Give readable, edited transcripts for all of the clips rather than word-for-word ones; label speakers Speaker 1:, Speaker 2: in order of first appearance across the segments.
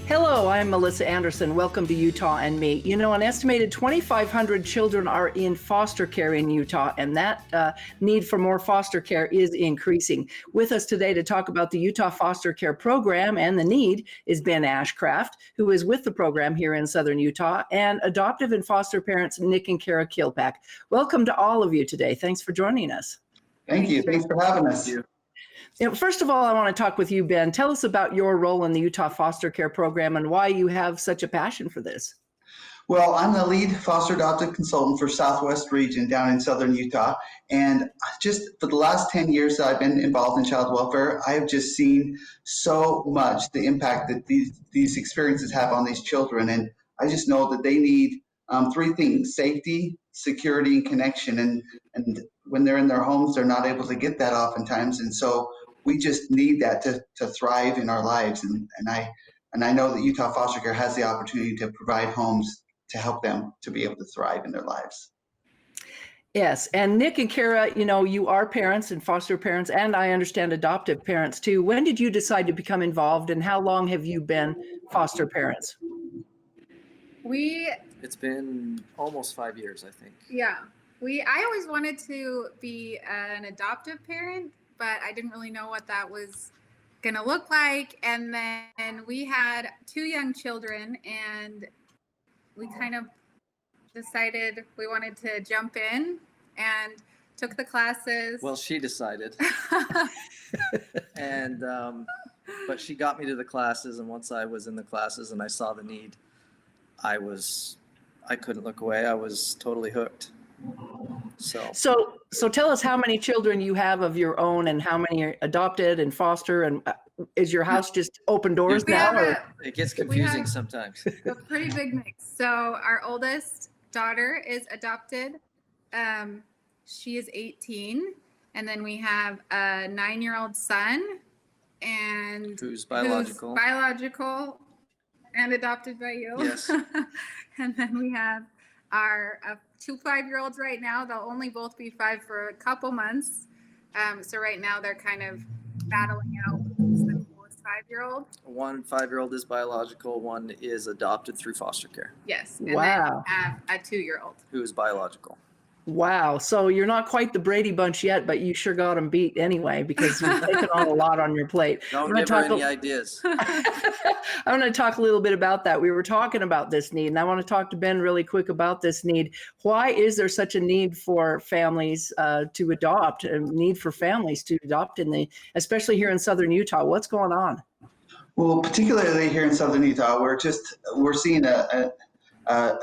Speaker 1: Hello, I'm Melissa Anderson. Welcome to Utah and Me. You know, an estimated 2,500 children are in foster care in Utah, and that need for more foster care is increasing. With us today to talk about the Utah Foster Care Program and the need is Ben Ashcraft, who is with the program here in Southern Utah, and adoptive and foster parents Nick and Kara Kilpack. Welcome to all of you today. Thanks for joining us.
Speaker 2: Thank you. Thanks for having us.
Speaker 1: First of all, I want to talk with you, Ben. Tell us about your role in the Utah Foster Care Program and why you have such a passion for this.
Speaker 2: Well, I'm the lead foster adoptive consultant for Southwest region down in Southern Utah. And just for the last 10 years that I've been involved in child welfare, I have just seen so much the impact that these experiences have on these children. And I just know that they need three things: safety, security, and connection. And when they're in their homes, they're not able to get that oftentimes. And so we just need that to thrive in our lives. And I know that Utah Foster Care has the opportunity to provide homes to help them to be able to thrive in their lives.
Speaker 1: Yes, and Nick and Kara, you know, you are parents and foster parents, and I understand adoptive parents too. When did you decide to become involved, and how long have you been foster parents?
Speaker 3: It's been almost 5 years, I think.
Speaker 4: Yeah, I always wanted to be an adoptive parent, but I didn't really know what that was gonna look like. And then we had two young children, and we kind of decided we wanted to jump in and took the classes.
Speaker 3: Well, she decided. And but she got me to the classes, and once I was in the classes and I saw the need, I couldn't look away. I was totally hooked.
Speaker 1: So tell us how many children you have of your own and how many are adopted and foster, and is your house just open doors now?
Speaker 3: It gets confusing sometimes.
Speaker 4: A pretty big mix. So our oldest daughter is adopted. She is 18. And then we have a 9-year-old son and
Speaker 3: who's biological
Speaker 4: and adopted by you.
Speaker 3: Yes.
Speaker 4: And then we have our two 5-year-olds right now. They'll only both be 5 for a couple months. So right now they're kind of battling out who's the coolest 5-year-old.
Speaker 3: One 5-year-old is biological. One is adopted through foster care.
Speaker 4: Yes. And
Speaker 1: wow.
Speaker 4: Then we have a 2-year-old
Speaker 3: who is biological.
Speaker 1: Wow. So you're not quite the Brady Bunch yet, but you sure got them beat anyway, because you've taken on a lot on your plate.
Speaker 3: Don't give her any ideas.
Speaker 1: I want to talk a little bit about that. We were talking about this need, and I want to talk to Ben really quick about this need. Why is there such a need for families to adopt, a need for families to adopt especially here in Southern Utah? What's going on?
Speaker 2: Well, particularly here in Southern Utah, we're seeing a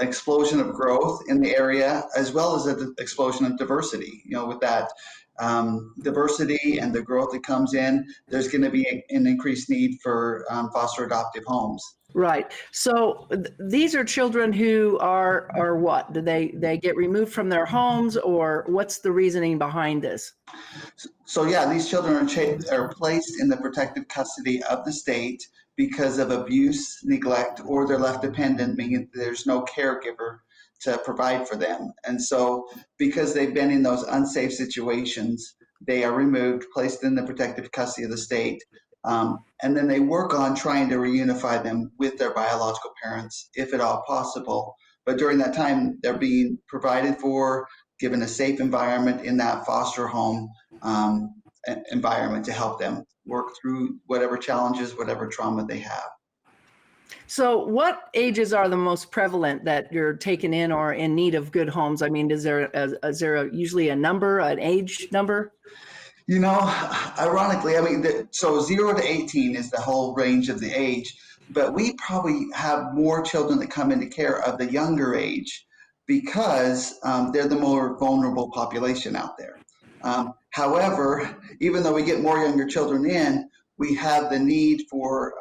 Speaker 2: explosion of growth in the area, as well as an explosion of diversity. You know, with that diversity and the growth that comes in, there's going to be an increased need for foster adoptive homes.
Speaker 1: Right. So these are children who are what? Do they get removed from their homes, or what's the reasoning behind this?
Speaker 2: So yeah, these children are placed in the protective custody of the state because of abuse, neglect, or they're left dependent, meaning there's no caregiver to provide for them. And so because they've been in those unsafe situations, they are removed, placed in the protective custody of the state, and then they work on trying to reunify them with their biological parents, if at all possible. But during that time, they're being provided for, given a safe environment in that foster home environment to help them work through whatever challenges, whatever trauma they have.
Speaker 1: So what ages are the most prevalent that you're taking in or in need of good homes? I mean, is there usually a number, an age number?
Speaker 2: You know, ironically, I mean, so 0 to 18 is the whole range of the age, but we probably have more children that come into care of the younger age because they're the more vulnerable population out there. However, even though we get more younger children in, we have the need for,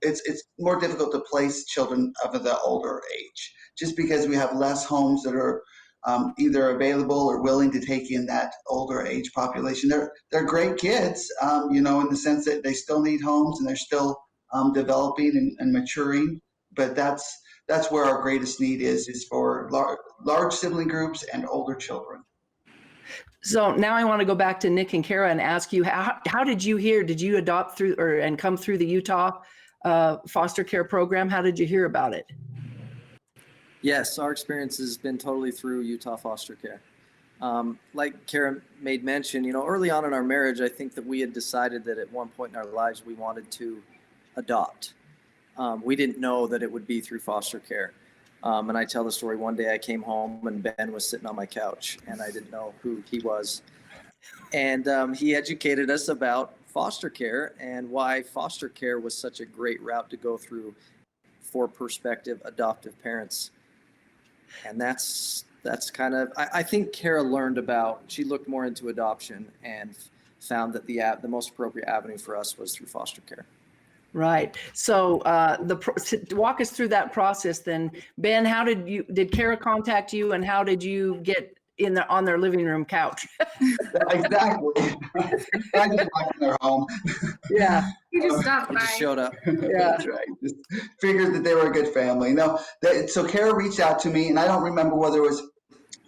Speaker 2: it's more difficult to place children of the older age, just because we have less homes that are either available or willing to take in that older age population. They're great kids, you know, in the sense that they still need homes and they're still developing and maturing, but that's where our greatest need is for large sibling groups and older children.
Speaker 1: So now I want to go back to Nick and Kara and ask you, how did you hear? Did you adopt through and come through the Utah foster care program? How did you hear about it?
Speaker 3: Yes, our experience has been totally through Utah foster care. Like Kara made mention, early on in our marriage, I think that we had decided that at one point in our lives we wanted to adopt. We didn't know that it would be through foster care. And I tell the story, one day I came home and Ben was sitting on my couch and I didn't know who he was. And he educated us about foster care and why foster care was such a great route to go through for prospective adoptive parents. And that's kind of, I think Kara learned about, she looked more into adoption and found that the most appropriate avenue for us was through foster care.
Speaker 1: Right. So walk us through that process then. Ben, did Kara contact you and how did you get on their living room couch?
Speaker 2: Exactly. I just walked in their home.
Speaker 1: Yeah.
Speaker 4: You just stopped by.
Speaker 3: Just showed up.
Speaker 1: Yeah.
Speaker 2: That's right. Just figured that they were a good family. No, so Kara reached out to me, and I don't remember whether it was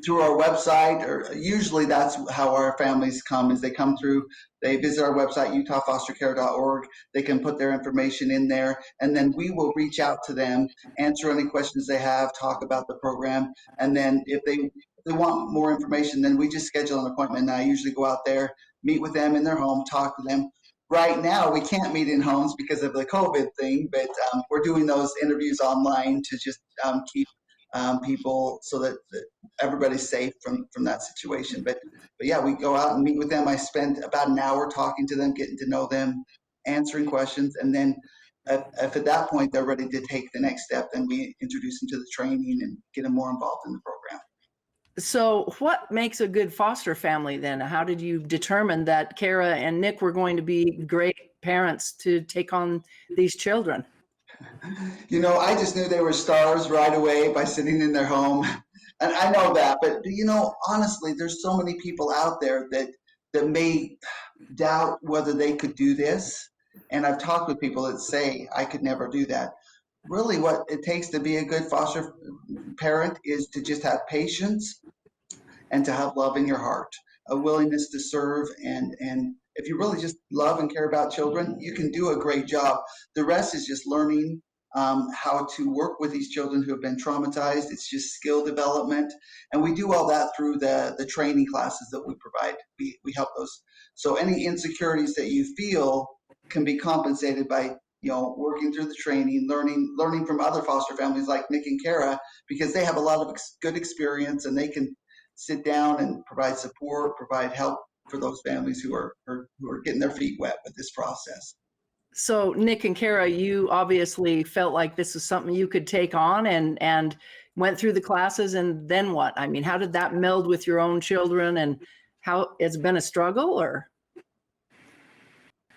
Speaker 2: through our website or usually that's how our families come, is they come through, they visit our website, utahfostercare.org. They can put their information in there, and then we will reach out to them, answer any questions they have, talk about the program, and then if they want more information, then we just schedule an appointment. And I usually go out there, meet with them in their home, talk to them. Right now, we can't meet in homes because of the COVID thing, but we're doing those interviews online to just keep people so that everybody's safe from that situation. But yeah, we go out and meet with them. I spend about an hour talking to them, getting to know them, answering questions, and then if at that point they're ready to take the next step, then we introduce them to the training and get them more involved in the program.
Speaker 1: So what makes a good foster family then? How did you determine that Kara and Nick were going to be great parents to take on these children?
Speaker 2: I just knew they were stars right away by sitting in their home. And I know that, but honestly, there's so many people out there that may doubt whether they could do this. And I've talked with people that say, I could never do that. Really, what it takes to be a good foster parent is to just have patience and to have love in your heart, a willingness to serve. And if you really just love and care about children, you can do a great job. The rest is just learning how to work with these children who have been traumatized. It's just skill development. And we do all that through the training classes that we provide. We help those. So any insecurities that you feel can be compensated by working through the training, learning from other foster families like Nick and Kara, because they have a lot of good experience and they can sit down and provide support, provide help for those families who are getting their feet wet with this process.
Speaker 1: So Nick and Kara, you obviously felt like this is something you could take on and went through the classes, and then what? I mean, how did that meld with your own children, and how it's been a struggle? Or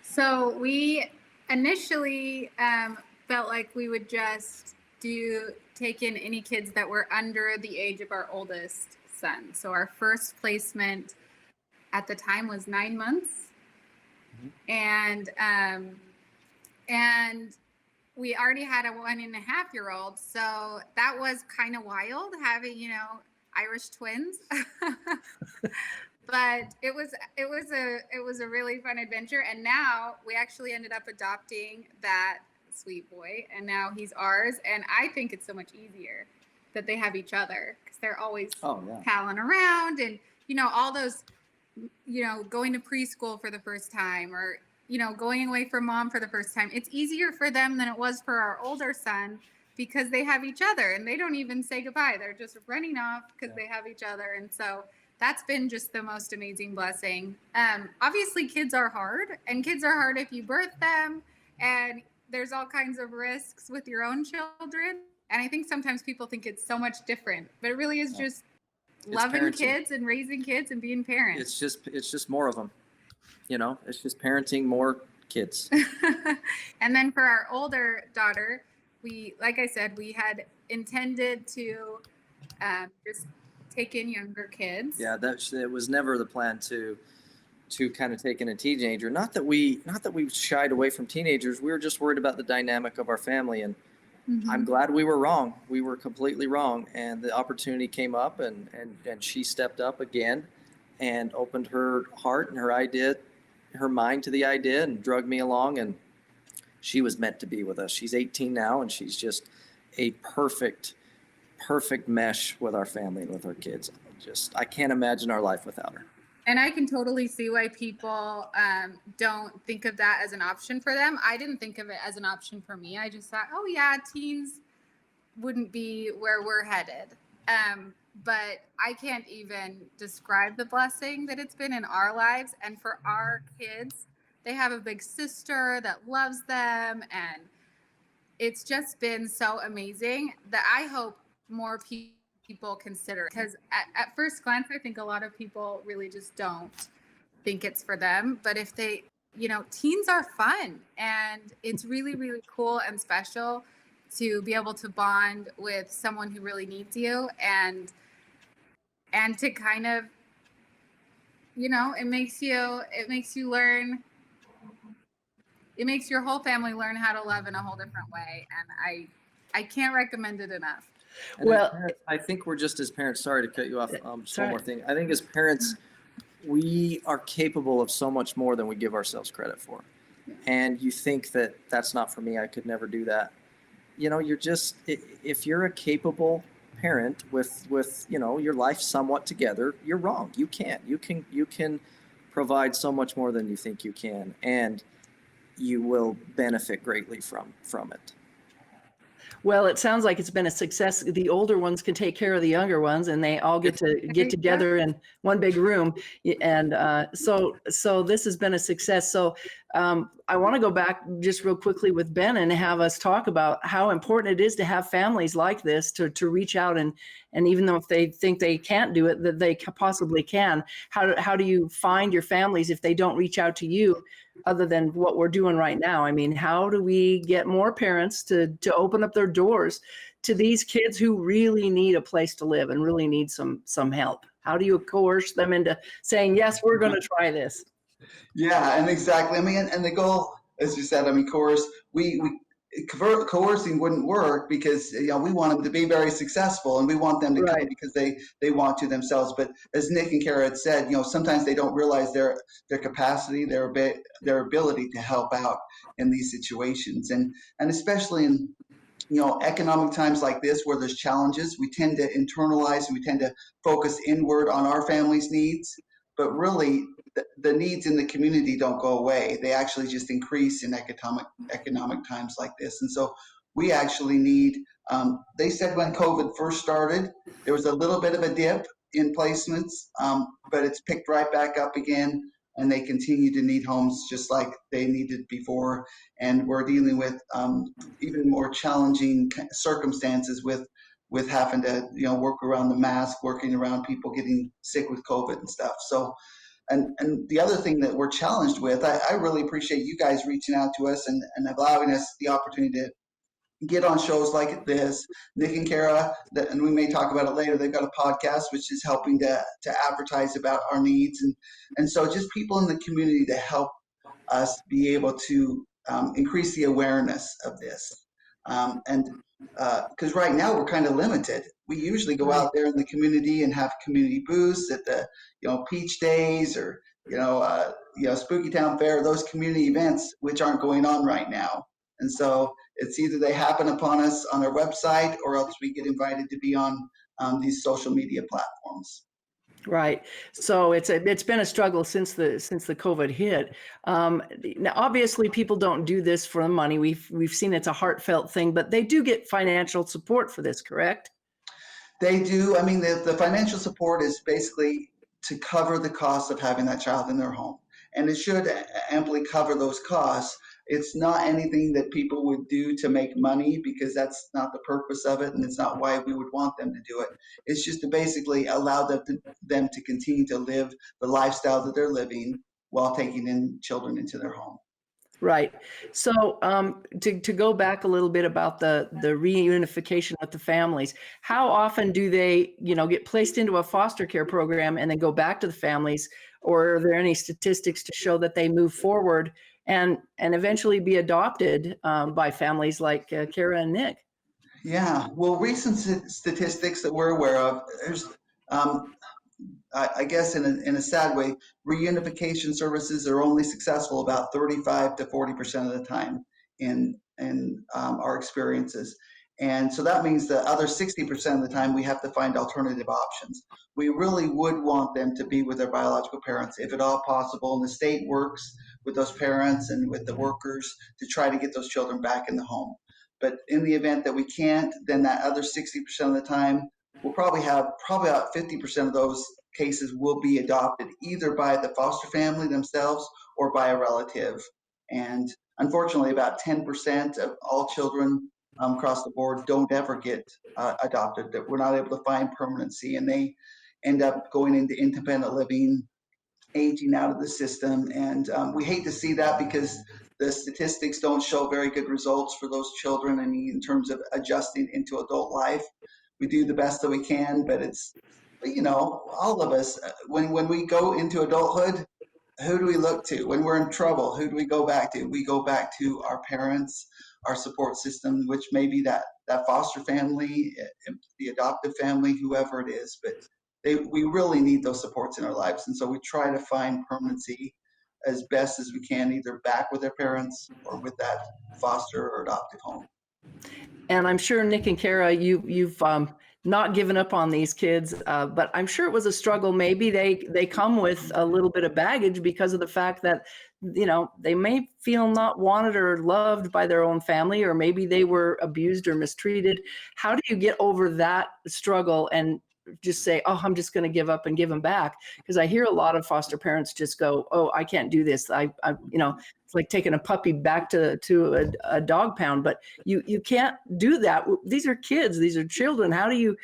Speaker 4: So we initially felt like we would just take in any kids that were under the age of our oldest son. So our first placement at the time was 9 months. Mm-hmm. And we already had a 1.5-year-old. So that was kind of wild having, Irish twins. But it was a really fun adventure. And now we actually ended up adopting that sweet boy, and now he's ours. And I think it's so much easier that they have each other, because they're always palling around, and all those, going to preschool for the first time, or going away from mom for the first time. It's easier for them than it was for our older son, because they have each other and they don't even say goodbye. They're just running off because they have each other. And so that's been just the most amazing blessing. Obviously, kids are hard, and kids are hard if you birth them, and there's all kinds of risks with your own children. And I think sometimes people think it's so much different, but it really is just loving kids and raising kids and being parents.
Speaker 3: It's just more of them. It's just parenting more kids.
Speaker 4: And then for our older daughter, like I said, we had intended to just take in younger kids.
Speaker 3: Yeah, it was never the plan to kind of take in a teenager. Not that we shied away from teenagers. We were just worried about the dynamic of our family, and mm-hmm. I'm glad we were wrong. We were completely wrong, and the opportunity came up, and she stepped up again and opened her heart and her mind to the idea, and drug me along, and she was meant to be with us. She's 18 now, and she's just a perfect mesh with our family and with our kids. I can't imagine our life without her.
Speaker 4: And I can totally see why people don't think of that as an option for them. I didn't think of it as an option for me. I just thought, oh yeah, teens wouldn't be where we're headed. But I can't even describe the blessing that it's been in our lives. And for our kids, they have a big sister that loves them. And it's just been so amazing that I hope more people consider it. Because at first glance, I think a lot of people really just don't think it's for them. But if they, teens are fun, and it's really, really cool and special to be able to bond with someone who really needs you, and to kind of, it makes you learn. It makes your whole family learn how to love in a whole different way. And I can't recommend it enough.
Speaker 3: And
Speaker 1: Well,
Speaker 3: parents, I think we're just as parents, sorry to cut you off, just one
Speaker 1: sorry.
Speaker 3: more thing. I think as parents, we are capable of so much more than we give ourselves credit for. And you think that that's not for me, I could never do that. You're just, if you're a capable parent with your life somewhat together, you're wrong. You can't. You can provide so much more than you think you can, and you will benefit greatly from it.
Speaker 1: Well, it sounds like it's been a success. The older ones can take care of the younger ones, and they all get to get together in one big room. And so this has been a success. So I want to go back just real quickly with Ben and have us talk about how important it is to have families like this to reach out, and even though if they think they can't do it, that they possibly can. How do you find your families if they don't reach out to you, other than what we're doing right now? I mean, how do we get more parents to open up their doors to these kids who really need a place to live and really need some help? How do you coerce them into saying, yes, we're going to try this?
Speaker 2: Yeah, and exactly. I mean, and the goal, as you said, coercing wouldn't work, because we want them to be very successful, and we want them to come because they want to themselves. But as Nick and Kara had said, sometimes they don't realize their capacity, their ability to help out in these situations, and especially in economic times like this where there's challenges, we tend to internalize and we tend to focus inward on our family's needs, but really the needs in the community don't go away. They actually just increase in economic times like this. And so we actually need, they said when COVID first started, there was a little bit of a dip in placements, but it's picked right back up again, and they continue to need homes just like they needed before. And we're dealing with even more challenging circumstances with having to work around the mask, working around people getting sick with COVID and stuff. So, and the other thing that we're challenged with, I really appreciate you guys reaching out to us and allowing us the opportunity to get on shows like this. Nick and Kara, and we may talk about it later, they've got a podcast which is helping to advertise about our needs, and so just people in the community to help us be able to increase the awareness of this. And because right now we're kind of limited. We usually go out there in the community and have community booths at the Peach Days or Spooky Town Fair, those community events which aren't going on right now. And so it's either they happen upon us on our website, or else we get invited to be on these social media platforms.
Speaker 1: Right. So it's been a struggle since the COVID hit. Now, obviously, people don't do this for the money. We've seen it's a heartfelt thing, but they do get financial support for this, correct?
Speaker 2: They do. I mean, the financial support is basically to cover the cost of having that child in their home, and it should amply cover those costs. It's not anything that people would do to make money, because that's not the purpose of it, and it's not why we would want them to do it. It's just to basically allow them to continue to live the lifestyle that they're living while taking in children into their home.
Speaker 1: Right. So to go back a little bit about the reunification with the families, how often do they, get placed into a foster care program and then go back to the families, or are there any statistics to show that they move forward and eventually be adopted by families like Kara and Nick?
Speaker 2: Yeah, well, recent statistics that we're aware of, there's, I guess in a sad way, reunification services are only successful about 35 to 40% of the time in our experiences. And so that means the other 60% of the time we have to find alternative options. We really would want them to be with their biological parents if at all possible. And the state works with those parents and with the workers to try to get those children back in the home. But in the event that we can't, then that other 60% of the time, we'll probably about 50% of those cases will be adopted either by the foster family themselves or by a relative. And unfortunately, about 10% of all children across the board don't ever get adopted, that we're not able to find permanency, and they end up going into independent living, aging out of the system. And we hate to see that because the statistics don't show very good results for those children. I mean, in terms of adjusting into adult life, we do the best that we can, but it's, you know, all of us, when we go into adulthood, who do we look to? When we're in trouble, who do we go back to? We go back to our parents, our support system, which may be that foster family, the adoptive family, whoever it is. But we really need those supports in our lives. And so we try to find permanency as best as we can, either back with their parents or with that foster or adoptive home.
Speaker 1: And I'm sure Nick and Kara, you've not given up on these kids, but I'm sure it was a struggle. Maybe they come with a little bit of baggage because of the fact that, you know, they may feel not wanted or loved by their own family, or maybe they were abused or mistreated. How do you get over that struggle and just say, oh, I'm just going to give up and give them back? Because I hear a lot of foster parents just go, oh, I can't do this. I you know, it's like taking a puppy back to a dog pound, but you can't do that. These are kids, these are children. How do you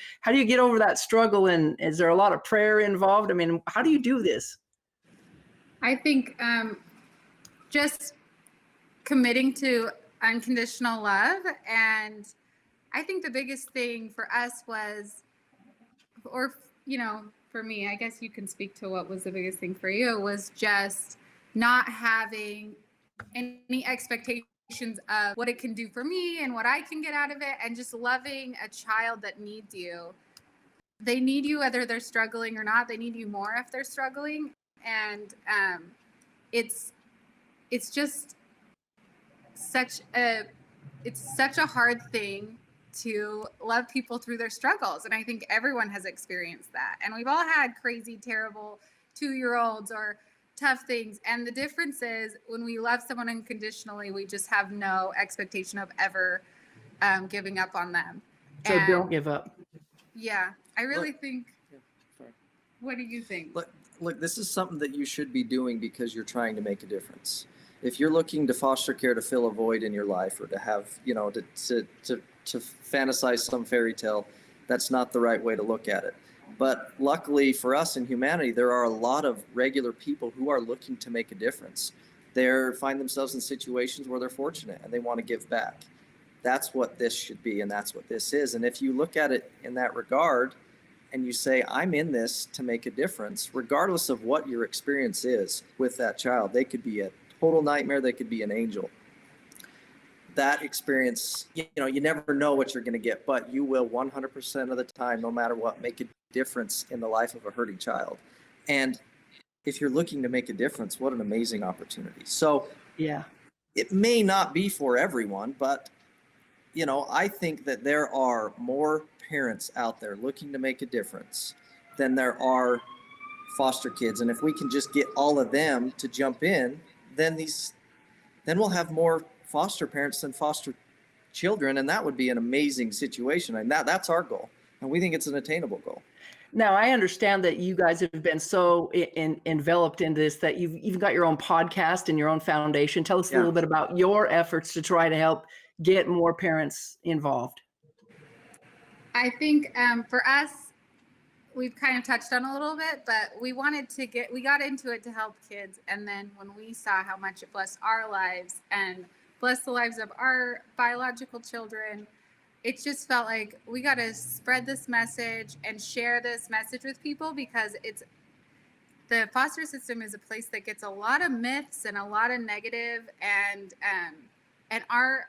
Speaker 1: get over that struggle? And is there a lot of prayer involved? I mean, how do you do this?
Speaker 4: I think just committing to unconditional love. And I think the biggest thing for us was, or, you know, for me, I guess you can speak to what was the biggest thing for you, was just not having any expectations of what it can do for me and what I can get out of it, and just loving a child that needs you. They need you whether they're struggling or not. They need you more if they're struggling. And it's just such a hard thing to love people through their struggles. And I think everyone has experienced that. And we've all had crazy, terrible 2-year-olds or tough things. And the difference is when we love someone unconditionally, we just have no expectation of ever giving up on them.
Speaker 1: So don't give up.
Speaker 4: Yeah, I really think. Yeah, sorry. What do you think?
Speaker 3: Look, this is something that you should be doing because you're trying to make a difference. If you're looking to foster care to fill a void in your life, or to have, you know, to fantasize some fairy tale, that's not the right way to look at it. But luckily for us in humanity, there are a lot of regular people who are looking to make a difference. They find themselves in situations where they're fortunate and they want to give back. That's what this should be, and that's what this is. And if you look at it in that regard and you say, I'm in this to make a difference, regardless of what your experience is with that child, they could be a total nightmare, they could be an angel. That experience, you know, you never know what you're going to get, but you will 100% of the time, no matter what, make a difference in the life of a hurting child. And if you're looking to make a difference, what an amazing opportunity. So
Speaker 1: yeah,
Speaker 3: it may not be for everyone, but, you know, I think that there are more parents out there looking to make a difference than there are foster kids. And if we can just get all of them to jump in, then we'll have more foster parents than foster children, and that would be an amazing situation. And that's our goal, and we think it's an attainable goal.
Speaker 1: Now, I understand that you guys have been so enveloped in this that you've even got your own podcast and your own foundation. Tell us a little bit about your efforts to try to help get more parents involved.
Speaker 4: I think for us, we've kind of touched on a little bit, but we got into it to help kids. And then when we saw how much it blessed our lives and blessed the lives of our biological children, it just felt like we got to spread this message and share this message with people, because the foster system is a place that gets a lot of myths and a lot of negative, and our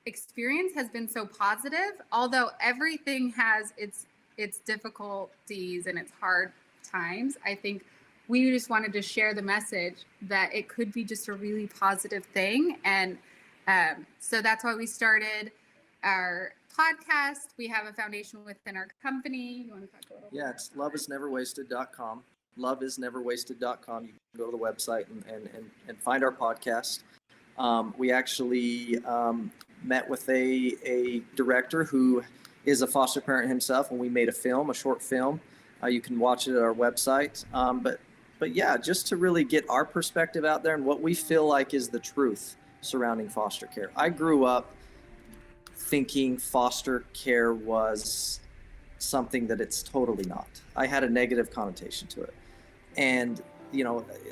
Speaker 4: experience has been so positive, although everything has its difficulties and its hard times. I think we just wanted to share the message that it could be just a really positive thing, and So that's why we started our podcast. We have a foundation within our company. You want to talk a little bit?
Speaker 3: Yeah, it's loveisneverwasted.com. Loveisneverwasted.com. You can go to the website and find our podcast. We actually met with a director who is a foster parent himself, and we made a short film. You can watch it at our website. But yeah, just to really get our perspective out there and what we feel like is the truth surrounding foster care. I grew up thinking foster care was something that it's totally not. I had a negative connotation to it. And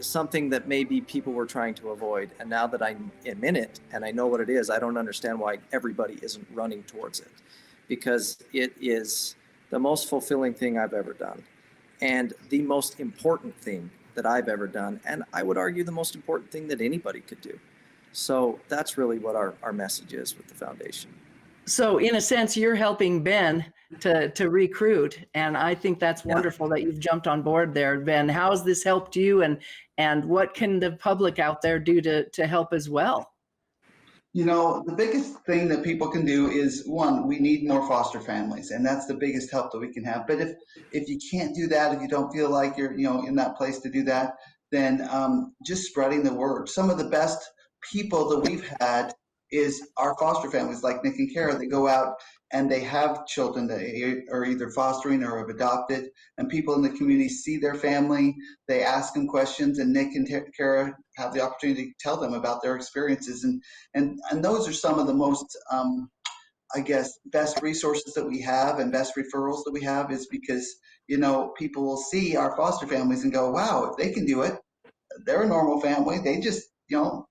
Speaker 3: something that maybe people were trying to avoid. And now that I'm in it and I know what it is, I don't understand why everybody isn't running towards it, because it is the most fulfilling thing I've ever done and the most important thing that I've ever done. And I would argue the most important thing that anybody could do. So that's really what our message is with the foundation.
Speaker 1: So in a sense, you're helping Ben to recruit. And I think that's wonderful that you've jumped on board there. Ben, how has this helped you, and what can the public out there do to help as well?
Speaker 2: The biggest thing that people can do is, one, we need more foster families, and that's the biggest help that we can have. But if you can't do that, if you don't feel like you're in that place to do that, then just spreading the word. Some of the best people that we've had is our foster families, like Nick and Kara. They go out and they have children that are either fostering or have adopted, and people in the community see their family. They ask them questions, and Nick and Kara have the opportunity to tell them about their experiences. And those are some of the most, I guess, best resources that we have and best referrals that we have, is because, people will see our foster families and go, wow, if they can do it, they're a normal family. They just,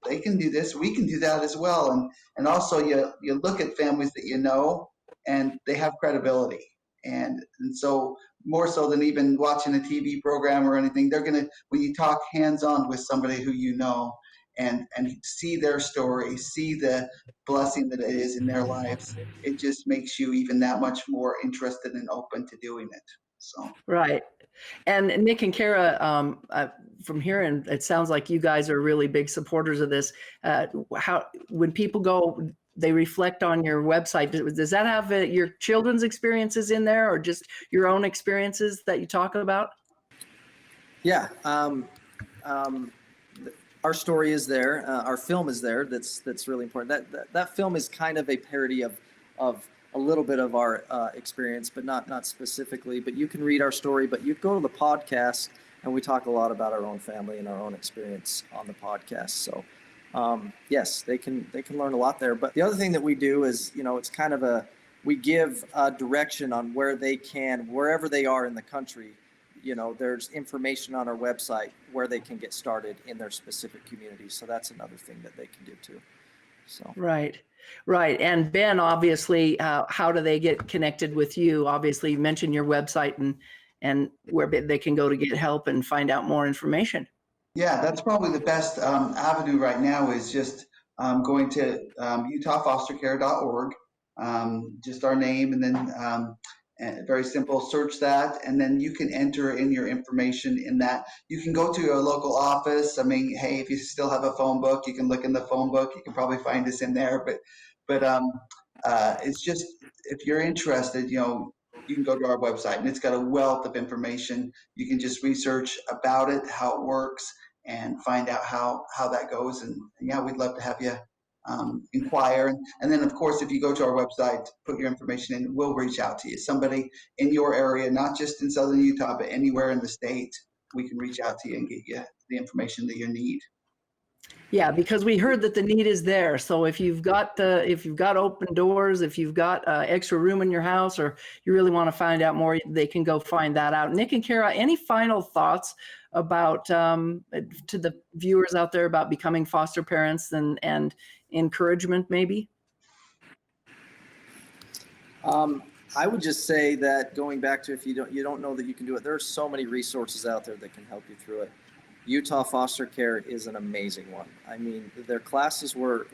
Speaker 2: they can do this. We can do that as well. And also you look at families that and they have credibility. And so more so than even watching a TV program or anything, they're going to, when you talk hands-on with somebody who and see their story, see the blessing that it is in their lives, it just makes you even that much more interested and open to doing it. So.
Speaker 1: Right. And Nick and Kara, from here, and it sounds like you guys are really big supporters of this. When people go, they reflect on your website, does that have your children's experiences in there, or just your own experiences that you talk about?
Speaker 3: Yeah. Our story is there. Our film is there. That's really important. That film is kind of a parody of a little bit of our experience, but not specifically. But you can read our story, but you go to the podcast, and we talk a lot about our own family and our own experience on the podcast. So yes, they can learn a lot there. But the other thing that we do is, it's kind of we give direction on where they can, wherever they are in the country. There's information on our website where they can get started in their specific community. So that's another thing that they can do too. So. Right.
Speaker 1: And Ben, obviously, how do they get connected with you? Obviously, you mentioned your website and where they can go to get help and find out more information.
Speaker 2: Yeah, that's probably the best avenue right now, is just going to utahfostercare.org, just our name, and then very simple, search that, and then you can enter in your information in that. You can go to your local office. I mean, hey, if you still have a phone book, you can look in the phone book. You can probably find us in there. But it's just, if you're interested, you can go to our website, and it's got a wealth of information. You can just research about it, how it works, and find out how that goes. And yeah, we'd love to have you inquire. And then, of course, if you go to our website, put your information in, we'll reach out to you. Somebody in your area, not just in Southern Utah, but anywhere in the state, we can reach out to you and get you the information that you need.
Speaker 1: Yeah, because we heard that the need is there. So if you've got open doors, if you've got extra room in your house, or you really want to find out more, they can go find that out. Nick and Kara, any final thoughts about to the viewers out there about becoming foster parents and encouragement, maybe?
Speaker 3: I would just say that, going back to, if you don't know that you can do it, there are so many resources out there that can help you through it. Utah Foster Care is an amazing one. I mean, their classes were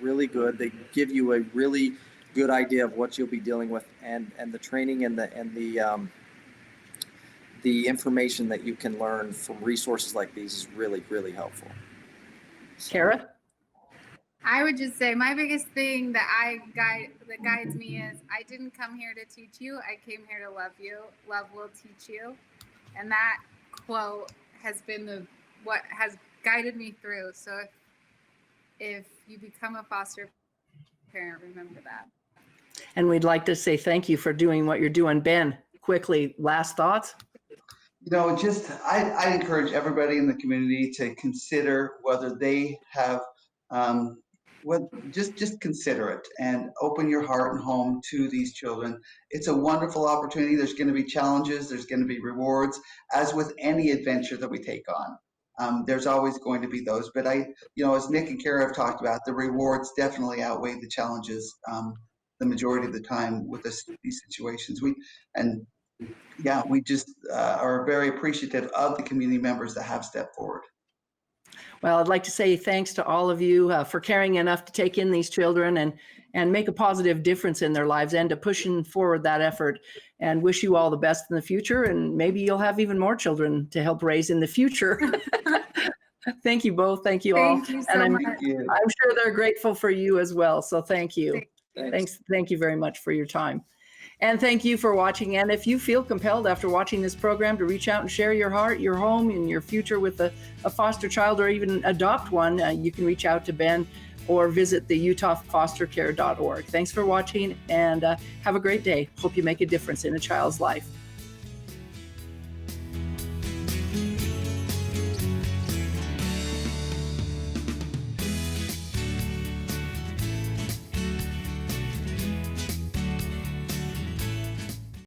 Speaker 3: really good. They give you a really good idea of what you'll be dealing with, and the training and the information that you can learn from resources like these is really, really helpful.
Speaker 1: So. Kara?
Speaker 4: I would just say my biggest thing that guides me is I didn't come here to teach you. I came here to love you. Love will teach you. And that quote has been what has guided me through. So if you become a foster parent, remember that.
Speaker 1: And we'd like to say thank you for doing what you're doing. Ben, quickly, last thoughts?
Speaker 2: I encourage everybody in the community to consider whether they have, just consider it and open your heart and home to these children. It's a wonderful opportunity. There's going to be challenges. There's going to be rewards, as with any adventure that we take on. There's always going to be those, but as Nick and Kara have talked about, the rewards definitely outweigh the challenges the majority of the time with these situations. We just are very appreciative of the community members that have stepped forward.
Speaker 1: Well, I'd like to say thanks to all of you for caring enough to take in these children and make a positive difference in their lives, and to pushing forward that effort, and wish you all the best in the future. And maybe you'll have even more children to help raise in the future. Thank you both. Thank you all.
Speaker 4: Thank you so much.
Speaker 2: Thank you.
Speaker 1: I'm sure they're grateful for you as well. So thank you.
Speaker 3: Thanks.
Speaker 1: Thank you very much for your time. And thank you for watching. And if you feel compelled after watching this program to reach out and share your heart, your home, and your future with a foster child, or even adopt one, you can reach out to Ben or visit the utahfostercare.org. Thanks for watching, and have a great day. Hope you make a difference in a child's life.